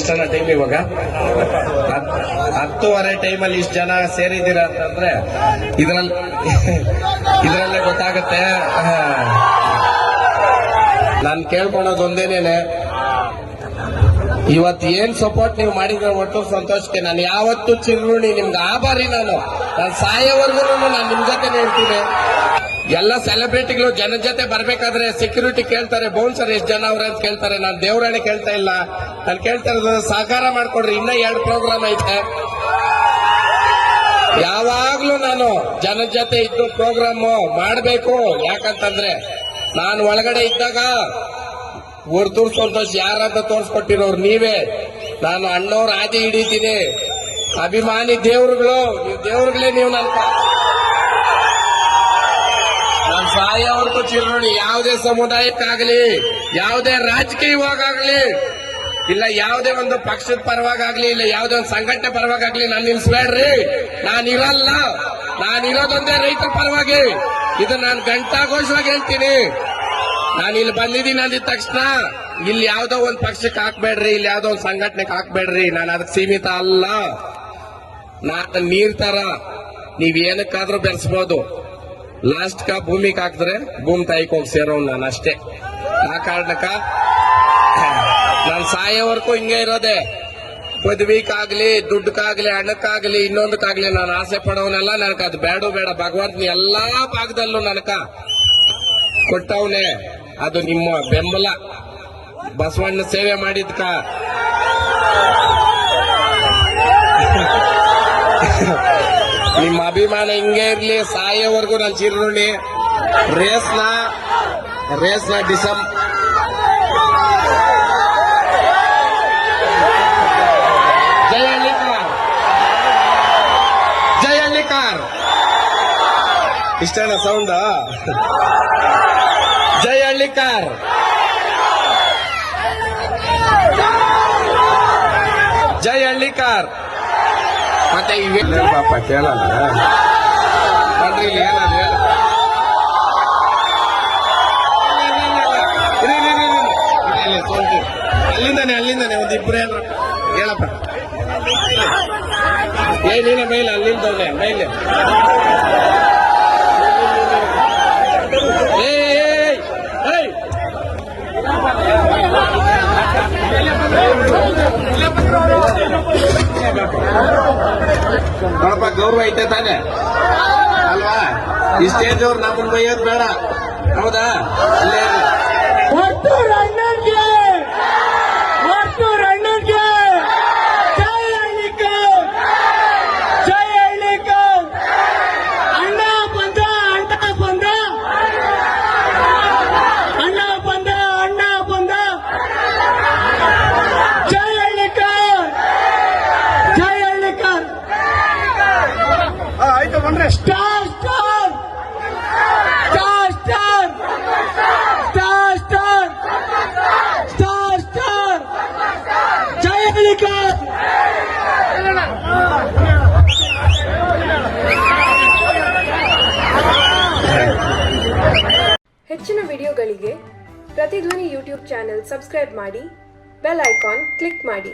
ಎಷ್ಟನ time ಇವಾಗ 10:30 ಟೈಮಲ್ಲಿ ಇಷ್ಟು ಜನ ಸೇರಿದ್ದೀರಾ ಅಂತಂದ್ರೆ ಇದರಲ್ಲೇ ಗೊತ್ತಾಗತ್ತೆ. ನಾನು ಕೇಳ್ಕೊಳೋದು ಒಂದೇನೇನೆ, ಇವತ್ತು ಏನ್ ಸಪೋರ್ಟ್ ನೀವು ಮಾಡಿದ್ರೆ ಒಟ್ಟು ಸಂತೋಷಕ್ಕೆ ನಾನು ಯಾವತ್ತೂ ಚಿರುಣಿ ನಿಮ್ಗೆ ಆಭಾರಿ. ನಾನು ಸಾಯೋವರೆಗೂ ನಾನು ನಿಮ್ ಜೊತೆನೆ ಇರ್ತೀನಿ. ಎಲ್ಲ ಸೆಲೆಬ್ರಿಟಿಗಳು ಜನ ಜೊತೆ ಬರ್ಬೇಕಾದ್ರೆ ಸೆಕ್ಯೂರಿಟಿ ಕೇಳ್ತಾರೆ, ಬೌನ್ಸರ್ ಎಷ್ಟು ಜನ ಅವ್ರೆ ಅಂತ ಕೇಳ್ತಾರೆ. ನಾನು ದೇವರಾಣೆ ಕೇಳ್ತಾ ಇಲ್ಲ, ನಾನು ಕೇಳ್ತಾ ಇರೋದು ಸಹಕಾರ ಮಾಡ್ಕೊಡ್ರಿ. ಇನ್ನ 2 ಪ್ರೋಗ್ರಾಮ್ ಐತೆ. ಯಾವಾಗ್ಲೂ ನಾನು ಜನ ಜೊತೆ ಇದ್ದು ಪ್ರೋಗ್ರಾಮ್ ಮಾಡಬೇಕು. ಯಾಕಂತಂದ್ರೆ ನಾನು ಒಳಗಡೆ ಇದ್ದಾಗ ಹೊರತೂರ್ ಸಂತೋಷ ಯಾರಂತ ತೋರ್ಸ್ಕೊಟ್ಟಿರೋರು ನೀವೇ. ನಾನು ಅಣ್ಣವ್ರ ಆದಿ ಹಿಡಿತೀನಿ. ಅಭಿಮಾನಿ ದೇವ್ರುಗಳು, ನೀವು ದೇವ್ರುಗಳೇ. ನೀವು ನಾನು ಸಾಯೋವರೆಗೂ ಚಿರೋಣಿ. ಯಾವುದೇ ಸಮುದಾಯಕ್ಕಾಗಲಿ, ಯಾವುದೇ ರಾಜಕೀಯವಾಗಲಿ, ಇಲ್ಲ ಯಾವುದೇ ಒಂದು ಪಕ್ಷದ ಪರವಾಗಲಿ, ಇಲ್ಲ ಯಾವುದೇ ಒಂದು ಸಂಘಟನೆ ಪರವಾಗಲಿ ನಾನು ನಿಲ್ಸ್ಬೇಡ್ರಿ. ನಾನಿರಲ್ಲ. ನಾನಿರೋದೊಂದೇ ರೈತರ ಪರವಾಗಿ. ಇದು ನಾನು ಘಂಟಾಘೋಷವಾಗಿ ಹೇಳ್ತೀನಿ. ನಾನು ಇಲ್ಲಿ ಬಂದಿದ್ದೀನಿ ಅಂದಿದ ತಕ್ಷಣ ಇಲ್ಲಿ ಯಾವ್ದೋ ಒಂದು ಪಕ್ಷಕ್ಕೆ ಹಾಕ್ಬೇಡ್ರಿ, ಇಲ್ಲಿ ಯಾವ್ದೋ ಒಂದು ಸಂಘಟನೆಗೆ ಹಾಕ್ಬೇಡ್ರಿ. ನಾನು ಅದಕ್ಕೆ ಸೀಮಿತ ಅಲ್ಲ. ನಾನು ನೀರ್ ತರ ನೀವ್ ಏನಕ್ಕಾದ್ರೂ ಬೆರೆಸಬಹುದು. ಲಾಸ್ಟ್ ಭೂಮಿಗೆ ಹಾಕಿದ್ರೆ ಭೂಮಿ ತಾಯಿಗೆ ಹೋಗಿ ಸೇರೋನ್ ನಾನು ಅಷ್ಟೇ. ಆ ಕಾರಣಕ್ಕ ನಾನು ಸಾಯೋವರೆಗೂ ಹಿಂಗೆ ಇರೋದೆ. ಪದವಿಗಾಗ್ಲಿ, ದುಡ್ಡಕ್ಕಾಗ್ಲಿ, ಹಣಕ್ಕಾಗ್ಲಿ, ಇನ್ನೊಂದಕ್ಕಾಗ್ಲಿ ನಾನು ಆಸೆ ಪಡೋನೆಲ್ಲ ನನಗ ಅದು ಬೇಡ. ಭಗವಂತನ ಎಲ್ಲಾ ಭಾಗದಲ್ಲೂ ನನಕ ಕೊಟ್ಟವನೇ. ಅದು ನಿಮ್ಮ ಬೆಂಬಲ. ಬಸವಣ್ಣ ಸೇವೆ ಮಾಡಿದ್ಕ ನಿಮ್ಮ ಅಭಿಮಾನ ಹಿಂಗೆ ಇರ್ಲಿ. ಸಾಯೋವರೆಗೂ ನಾನು ಚಿರುಣಿ. ರೇಸ್ನ ಡಿಸೆಂಬರ್ ಜೈ ಹಳ್ಳಿಕಾರ್ ಇಷ್ಟೇನ ಸೌಂಡ್? ಜೈ ಹಳ್ಳಿಕಾರ್. ಜೈ ಹಳ್ಳಿಕಾರ್. ಮತ್ತೆ ಇವೇನು ಪಾಪ ಕೇಳಲ್ಲ ಬನ್ರಿ. ಇಲ್ಲಿ ಏನದು ಹೇಳ. ಅಲ್ಲಿಂದಾನೆ ಒಂದಿಬ್ರು ಹೇಳಪ್ಪ. ನೀನ ಮೇಲೆ ಅಲ್ಲಿಂದವ್ರೆ ಮೇಲೆ. ನೋಡಪ್ಪ, ಗೌರವ ಐತೆ ತಾನೆ ಅಲ್ವಾ? ಈ ಸ್ಟೇಜ್ ಅವ್ರು ನಮ್ಮನ್ನ ಬೈಯೋದು ಬೇಡ, ಹೌದಾ? ಅಲ್ಲೇ star star star star star star star star ಜೈ ಹಳ್ಳಿಕಾರ್. ಹೆಚ್ಚಿನ ವಿಡಿಯೋಗಳಿಗೆ ಪ್ರತಿಧ್ವನಿ ಯೂಟ್ಯೂಬ್ ಚಾನೆಲ್ ಸಬ್ಸ್ಕ್ರೈಬ್ ಮಾಡಿ, ಬೆಲ್ ಐಕಾನ್ ಕ್ಲಿಕ್ ಮಾಡಿ.